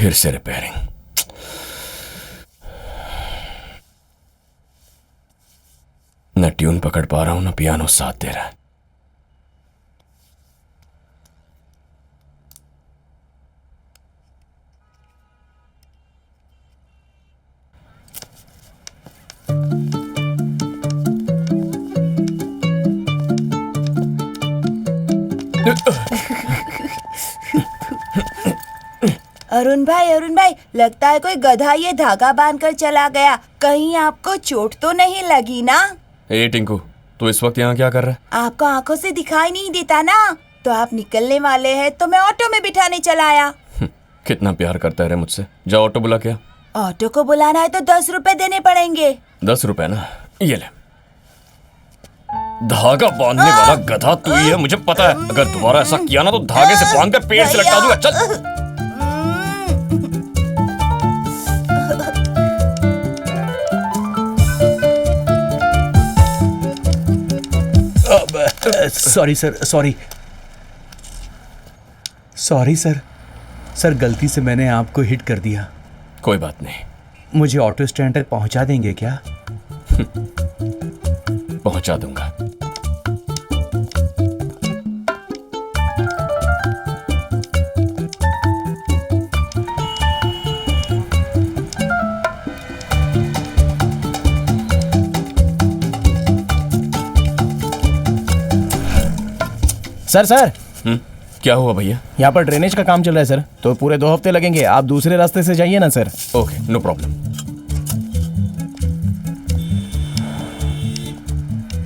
फिर से रिपेयरिंग। न ट्यून पकड़ पा रहा हूं, न पियानो साथ दे रहा है। अरुण भाई, लगता है कोई गधा ये धागा बांधकर चला गया। कहीं आपको चोट तो नहीं लगी ना? ए टिंकू, तू इस वक्त यहाँ क्या कर रहा है? आपको आंखों से दिखाई नहीं देता ना, तो आप निकलने वाले हैं तो मैं ऑटो में बिठाने चला आया। कितना प्यार करता है रे मुझसे। जा ऑटो बुला के आ। ऑटो को बुलाना है तो 10 रुपए देने पड़ेंगे। 10 रुपए ना, ये ले। धागा बांधने वाला गधा तू ही है, मुझे पता है। अगर दोबारा ऐसा किया ना तो धागे से बांध कर पेड़ से लटका दूंगा। चल। सॉरी सर, सॉरी सर, गलती से मैंने आपको हिट कर दिया। कोई बात नहीं। मुझे ऑटो स्टैंड तक पहुंचा देंगे क्या? पहुंचा दूंगा। सर क्या हुआ भैया? यहाँ पर ड्रेनेज का काम चल रहा है सर, तो पूरे 2 हफ्ते लगेंगे। आप दूसरे रास्ते से जाइए ना सर। Okay, no problem.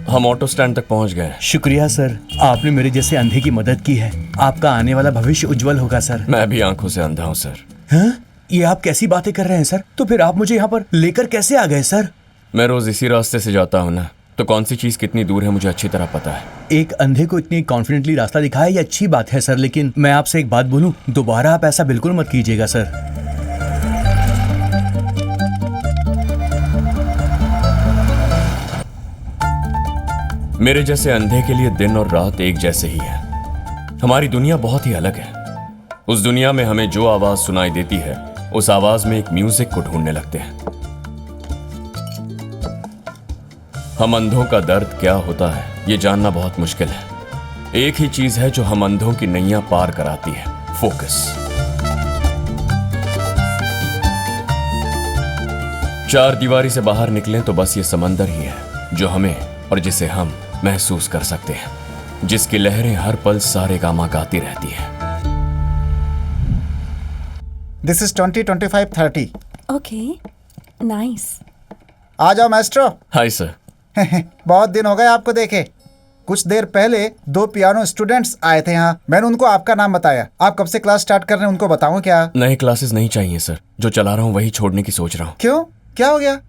हम ऑटो स्टैंड तक पहुंच गए। शुक्रिया सर, आपने मेरे जैसे अंधे की मदद की है। आपका आने वाला भविष्य उज्जवल होगा सर। मैं भी आंखों से अंधा हूं सर। हाँ? ये आप कैसी बातें कर रहे हैं सर? तो फिर आप मुझे यहाँ पर लेकर कैसे आ गए सर? मैं रोज इसी रास्ते से जाता हूँ ना, तो कौन सी चीज कितनी दूर है मुझे अच्छी तरह पता है। एक अंधे को इतनी कॉन्फिडेंटली रास्ता दिखाया ये अच्छी बात है सर, लेकिन मैं आपसे एक बात बोलूं, दोबारा आप ऐसा बिल्कुल मत कीजिएगा सर। मेरे जैसे अंधे के लिए दिन और रात एक जैसे ही है। हमारी दुनिया बहुत ही अलग है। उस दुनिया में हमें जो आवाज सुनाई देती है, उस आवाज में एक म्यूजिक को ढूंढने लगते हैं। हम अंधों का दर्द क्या होता है ये जानना बहुत मुश्किल है। एक ही चीज है जो हम अंधों की नैया पार कराती है, फोकस। चार दीवारी से बाहर निकलें तो बस ये समंदर ही है जो हमें और जिसे हम महसूस कर सकते हैं, जिसकी लहरें हर पल सारे गामा गाती रहती है। This is 20-25-30। Okay, nice. आ जाओ मास्टरो। Hi sir. बहुत दिन हो गए आपको देखे। कुछ देर पहले 2 पियानो स्टूडेंट्स आए थे यहाँ। मैंने उनको आपका नाम बताया। आप कब से क्लास स्टार्ट कर रहे हैं उनको बताऊं क्या? नए क्लासेस नहीं चाहिए सर, जो चला रहा हूँ वही छोड़ने की सोच रहा हूँ। क्यों, क्या हो गया?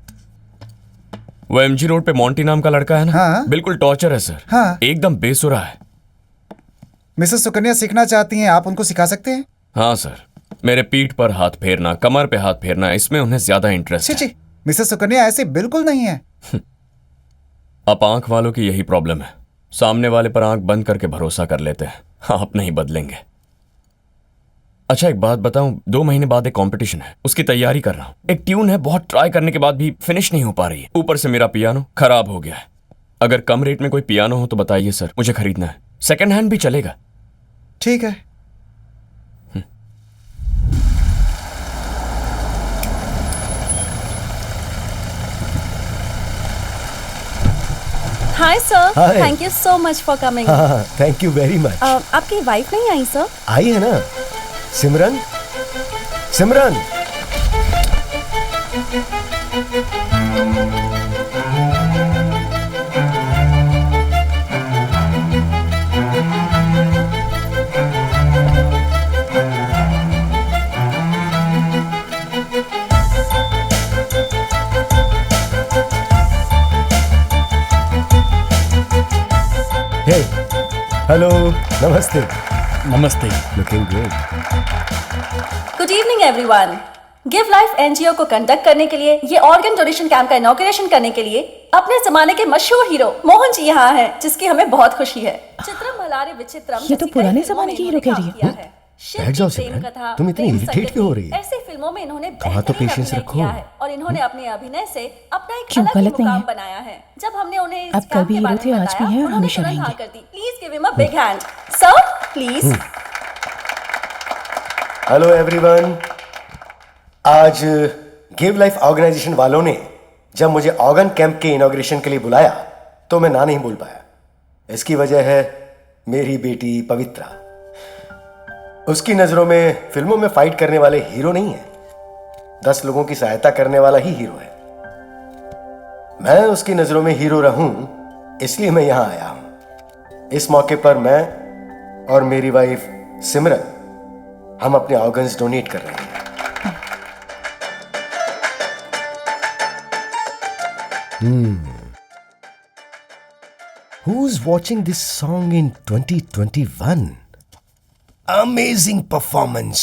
वो एमजी रोड पे मोंटी नाम का लड़का है ना, हाँ? बिल्कुल टॉर्चर है सर। हाँ? एकदम बेसुरा है। मिसेस सुकन्या सीखना चाहती हैं, आप उनको सिखा सकते हैं? हाँ सर, मेरे पीठ पर हाथ फेरना, कमर पे हाथ फेरना, इसमें उन्हें ज्यादा इंटरेस्ट है। मिसेस सुकन्या ऐसे बिल्कुल नहीं है। अब आंख वालों की यही प्रॉब्लम है, सामने वाले पर आंख बंद करके भरोसा कर लेते हैं। आप नहीं बदलेंगे। अच्छा एक बात बताऊं, 2 महीने बाद एक कंपटीशन है, उसकी तैयारी कर रहा हूं। एक ट्यून है, बहुत ट्राई करने के बाद भी फिनिश नहीं हो पा रही है। ऊपर से मेरा पियानो खराब हो गया है। अगर कम रेट में कोई पियानो हो तो बताइए सर, मुझे खरीदना है। सेकंड हैंड भी चलेगा। ठीक है। Hi sir, thank you so much for coming. Thank you very much. आपकी वाइफ नहीं आई सर? आई है ना, सिमरन। सिमरन, हे, हेलो, नमस्ते। नमस्ते। Looking good. Good evening everyone. Give life NGO को कंडक्ट करने के लिए, ये ऑर्गन डोनेशन कैंप का इनॉग्रेशन करने के लिए अपने जमाने के मशहूर हीरो मोहन जी यहाँ हैं, जिसकी हमें बहुत खुशी है। चित्रम भलारे विचित्रम। ये तो पुराने जमाने की हीरो कह रही है। शिव बैठ की जाओ प्रेम सिमरन, कथा, तुम इतनी प्रेम irritate संगति, क्यों हो रही है? ऐसी फिल्मों में इन्होंने थोड़ा तो बेहतरीन patience अभिनय रखो। किया है और इन्होंने अपने अभिनय से अपना एक क्यों, अलग ही गलत नहीं मुकाम है? बनाया है। जब हमने उन्हें इस अब काम कभी के हीरो बारे थे, में आज भी बताया, हैं और उन्होंने हमेशा तुरंत हाँ रहेंगे। कर दी। Please give him a big hand sir, please. Hello everyone. आज गिव लाइफ ऑर्गेनाइजेशन वालों ने जब मुझे ऑर्गन कैंप के इनॉग्रेशन के लिए बुलाया तो मैं ना नहीं बोल पाया। इसकी वजह है मेरी बेटी पवित्रा। उसकी नजरों में फिल्मों में फाइट करने वाले हीरो नहीं है, 10 लोगों की सहायता करने वाला ही हीरो है। मैं उसकी नजरों में हीरो रहूं, इसलिए मैं यहां आया हूं। इस मौके पर मैं और मेरी वाइफ सिमरन हम अपने ऑर्गन्स डोनेट कर रहे हैं। Who's watching this song in 2021? Amazing performance.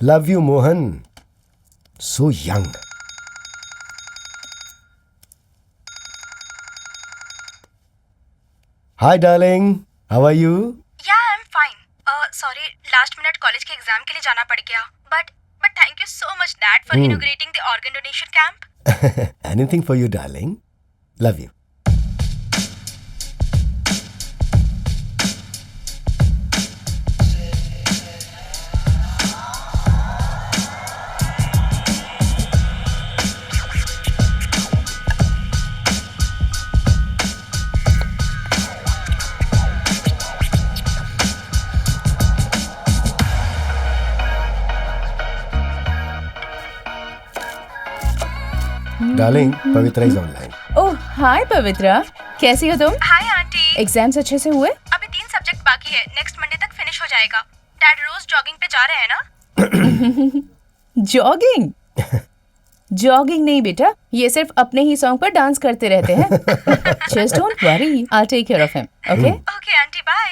Love you, Mohan. So young. Hi, darling. How are you? या I am fine. Sorry, last minute college के एग्जाम के लिए जाना पड़ गया, but thank you so much dad for inaugurating the organ donation camp. Anything for you, darling. Love you. Darling, Pavitra is online. ओह हाय पवित्रा, कैसी हो तुम? Hi aunty. एग्जाम्स अच्छे से हुए? अभी 3 सब्जेक्ट बाकी है, नेक्स्ट मंडे तक फिनिश हो जाएगा। डैड रोज जॉगिंग पे जा रहे हैं ना? जॉगिंग? जॉगिंग नहीं बेटा, ये सिर्फ अपने ही सॉन्ग पर डांस करते रहते हैं। Just don't worry, I take care of him, okay? Okay aunty, bye.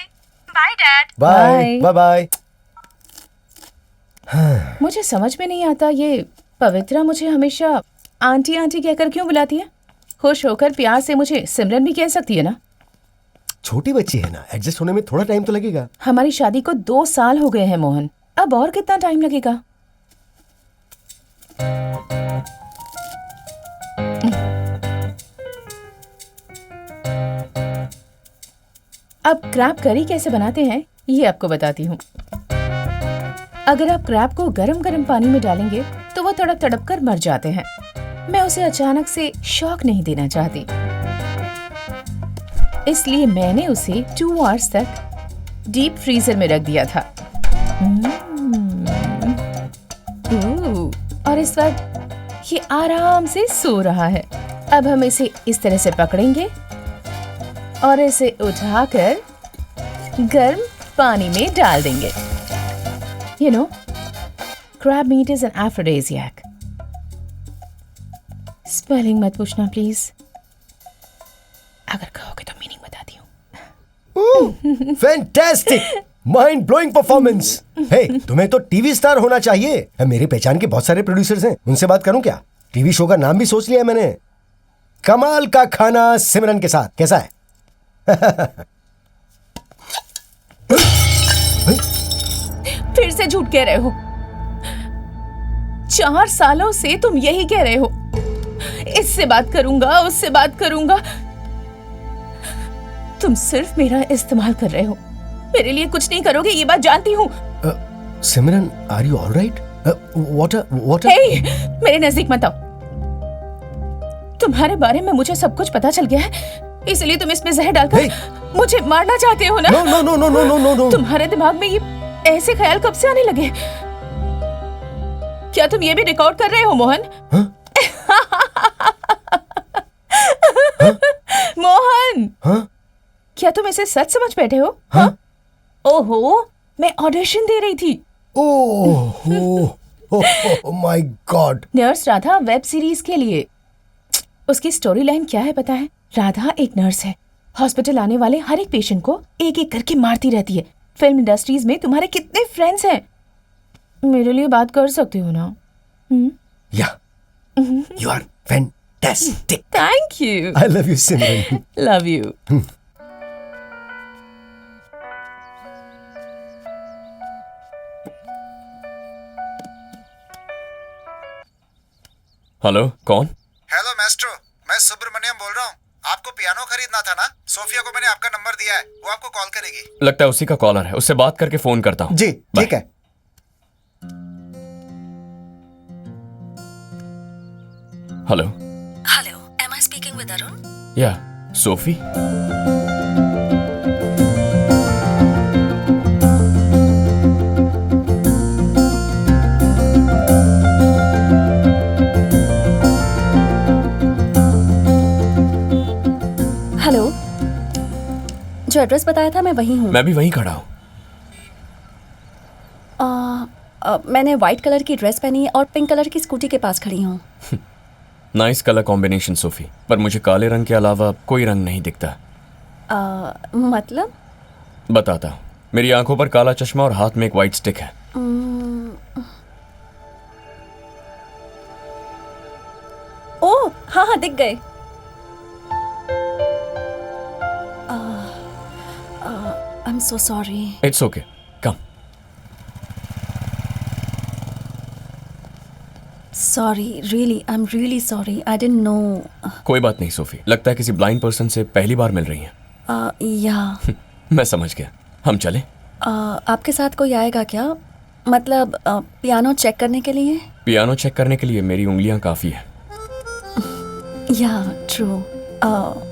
Bye dad. Bye. Bye. Bye. मुझे समझ में नहीं आता ये पवित्रा मुझे हमेशा आंटी आंटी कहकर क्यों बुलाती है? खुश होकर प्यार से मुझे सिमरन भी कह सकती है ना। छोटी बच्ची है ना, एडजस्ट होने में थोड़ा टाइम तो लगेगा। हमारी शादी को 2 साल हो गए हैं मोहन, अब और कितना टाइम लगेगा? अब क्रैब करी कैसे बनाते हैं ये आपको बताती हूँ। अगर आप क्रैब को गरम गरम पानी में डालेंगे तो वो तड़प तड़प कर मर जाते हैं। मैं उसे अचानक से शॉक नहीं देना चाहती, इसलिए मैंने उसे 2 आवर्स तक डीप फ्रीजर में रख दिया था। और इस वक्त ये आराम से सो रहा है। अब हम इसे इस तरह से पकड़ेंगे और इसे उठाकर गर्म पानी में डाल देंगे। You know, crab meat is an aphrodisiac. Spelling मत पूछना प्लीज, अगर कहोगे तो मीनिंग बताती हूँ। Fantastic, mind blowing performance. Hey, तुम्हें तो टीवी स्टार होना चाहिए। मेरी पहचान के बहुत सारे प्रोड्यूसर्स हैं, उनसे बात करूं क्या? टीवी शो का नाम भी सोच लिया मैंने, कमाल का खाना सिमरन के साथ। कैसा है? फिर से झूठ कह रहे हो। 4 सालों से तुम यही कह रहे हो, इससे बात करूंगा, उससे बात करूंगा। तुम सिर्फ मेरा इस्तेमाल कर रहे हो, मेरे लिए कुछ नहीं करोगे, ये बात जानती हूँ। सिमरन, आर यू ऑलराइट? व्हाट? हे, मेरे नजदीक मत आओ। तुम्हारे बारे में मुझे सब कुछ पता चल गया है, इसलिए तुम इसमें जहर डालकर मुझे मारना चाहते हो ना? No no no no no no no. तुम्हारे दिमाग में ये ऐसे ख्याल कब से आने लगे? क्या तुम ये भी रिकॉर्ड कर रहे हो मोहन? मोहन, क्या तुम इसे सच समझ बैठे हो? ओहो, मैं ऑडिशन दे रही थी। Oh my God. Nurse Radha web series के लिए। उसकी स्टोरी लाइन क्या है पता है? राधा एक नर्स है, हॉस्पिटल आने वाले हर एक पेशेंट को एक एक करके मारती रहती है। फिल्म इंडस्ट्रीज में तुम्हारे कितने फ्रेंड्स हैं, मेरे लिए बात कर सकते हो ना? Yeah, you are fantastic. Thank you. I love you Simran. Love you. Hello, कौन? हेलो मैस्ट्रो, मैं सुब्रमण्यम बोल रहा हूँ। आपको पियानो खरीदना था ना? सोफिया को मैंने आपका नंबर दिया है, वो आपको कॉल करेगी। लगता है उसी का कॉलर है, उससे बात करके फोन करता हूँ। जी बाय। ठीक है। Hello. Hello, am I speaking with Arun? या सोफी? हेलो, जो एड्रेस बताया था मैं वहीं हूँ। मैं भी वहीं खड़ा हूँ। मैंने व्हाइट कलर की ड्रेस पहनी है और पिंक कलर की स्कूटी के पास खड़ी हूँ। नाइस कलर कॉम्बिनेशन सोफी, पर मुझे काले रंग के अलावा कोई रंग नहीं दिखता। मतलब? बताता हूँ। मेरी आंखों पर काला चश्मा और हाथ में एक वाइट स्टिक है। ओह हाँ हाँ, दिख गए। I am so sorry. It's okay, come. Sorry, really I am really sorry, I didn't know. कोई बात नहीं सोफी, लगता है किसी ब्लाइंड पर्सन से पहली बार मिल रही हैं। या मैं समझ गया, हम चलें? आपके साथ कोई आएगा क्या? मतलब पियानो चेक करने के लिए? पियानो चेक करने के लिए मेरी उंगलियां काफी है। या ट्रू,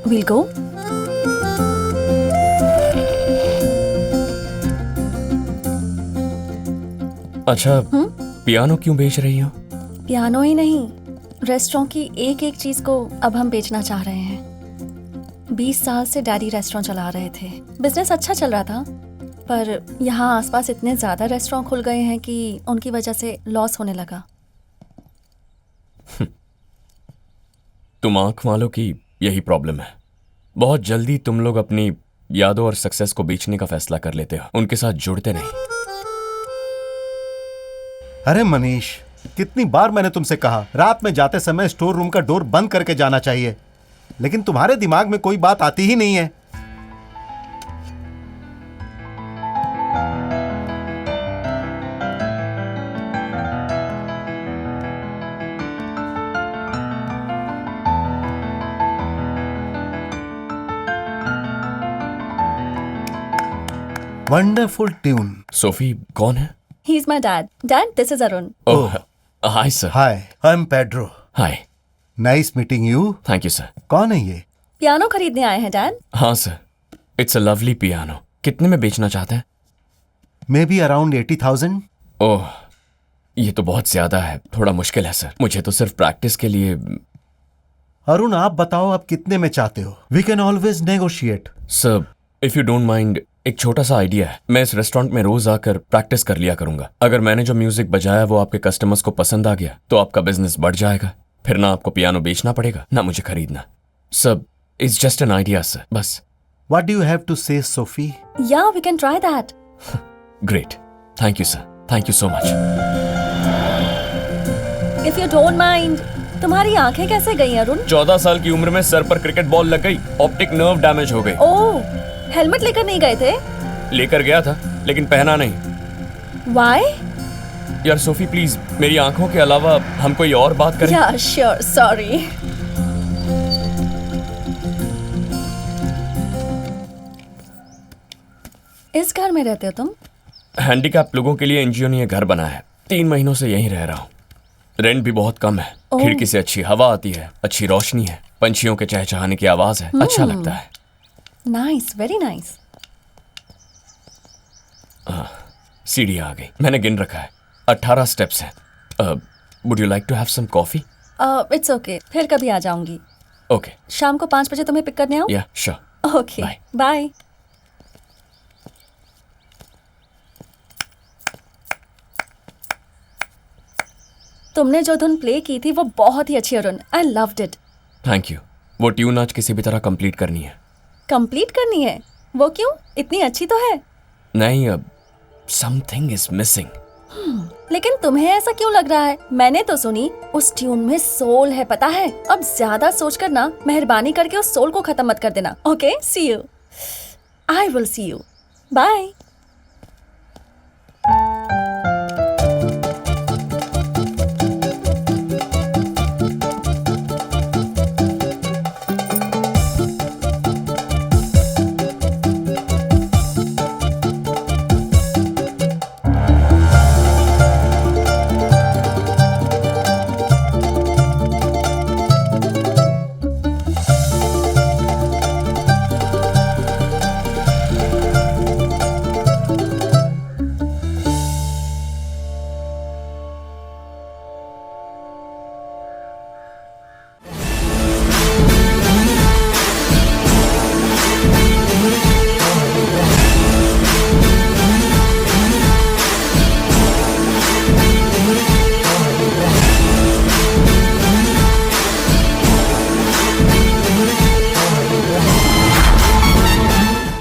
विल गो। अच्छा, पियानो क्यों बेच रही हो? पियानो ही नहीं, रेस्टोरेंट की एक एक चीज को अब हम बेचना चाह रहे हैं। 20 साल से डैडी रेस्टोरेंट चला रहे थे, बिजनेस अच्छा चल रहा था, पर यहाँ आसपास इतने ज्यादा रेस्टोरेंट खुल गए हैं कि उनकी वजह से लॉस होने लगा। तुम आंख वालों की यही प्रॉब्लम है। बहुत जल्दी तुम लोग अपनी यादों और सक्सेस को बेचने का फैसला कर लेते हो, उनके साथ जुड़ते नहीं। अरे मनीष, कितनी बार मैंने तुमसे कहा रात में जाते समय स्टोर रूम का डोर बंद करके जाना चाहिए, लेकिन तुम्हारे दिमाग में कोई बात आती ही नहीं है। Wonderful tune. सोफी कौन है? He is my dad. Dad, this is Arun. Oh, hi sir. Hi, I am Pedro. Hi. Nice meeting you. Thank you sir. कौन है ये? पियानो खरीदने आए हैं डैड। हाँ sir, it's a lovely piano. कितने में बेचना चाहते हैं? May be around 80,000। ओह, ये तो बहुत ज्यादा है, थोड़ा मुश्किल है सर। मुझे तो सिर्फ प्रैक्टिस के लिए। अरुण, आप बताओ आप कितने में चाहते हो? We can always negotiate. Sir, if you don't mind, एक छोटा सा आइडिया है। मैं इस रेस्टोरेंट में रोज आकर प्रैक्टिस कर लिया करूंगा। अगर मैंने जो म्यूजिक बजाया वो आपके कस्टमर्स को पसंद आ गया तो आपका बिजनेस बढ़ जाएगा। फिर ना आपको पियानो बेचना पड़ेगा ना मुझे खरीदना। Sir, it's just an idea sir, बस। What do you have to say Sophie? या we can try that. Great, thank you sir, thank you so much. If you don't mind, तुम्हारी आंखें कैसे गई अरुण? 14 साल की उम्र में सर पर क्रिकेट बॉल लग गई, ऑप्टिक नर्व डैमेज हो गई। ओह, हेलमेट लेकर नहीं गए थे? लेकर गया था लेकिन पहना नहीं। Why? यार सोफी प्लीज, मेरी आंखों के अलावा हम कोई और बात करें। Yeah, sure, sorry. इस घर में रहते हो तुम? हैंडीकैप लोगों के लिए एनजीओ ने ये घर बनाया है। 3 महीनों से यहीं रह रहा हूँ। रेंट भी बहुत कम है। ओह। खिड़की से अच्छी हवा आती है, अच्छी रोशनी है, पंछियों के चहचहाने की आवाज है, अच्छा लगता है। Nice, very nice. सीढ़ी आ गई, मैंने गिन रखा है, 18 स्टेप्स हैं। Would you like to have some coffee? It's okay. फिर कभी आ जाऊंगी। ओके। शाम को 5 बजे तुम्हें पिक करने आऊँ? या श्योर। Okay, Bye. बाय। तुमने जो धुन प्ले की थी वो बहुत ही अच्छी Arun. I loved it. Thank you. वो ट्यून आज किसी भी तरह कंप्लीट करनी है। कंप्लीट करनी है? वो क्यों? इतनी अच्छी तो है। नहीं, अब समथिंग इज मिसिंग। लेकिन तुम्हें ऐसा क्यों लग रहा है? मैंने तो सुनी उस ट्यून में सोल है, पता है? अब ज्यादा सोच कर ना, मेहरबानी करके उस सोल को खत्म मत कर देना। Okay, see you. I will see you. Bye.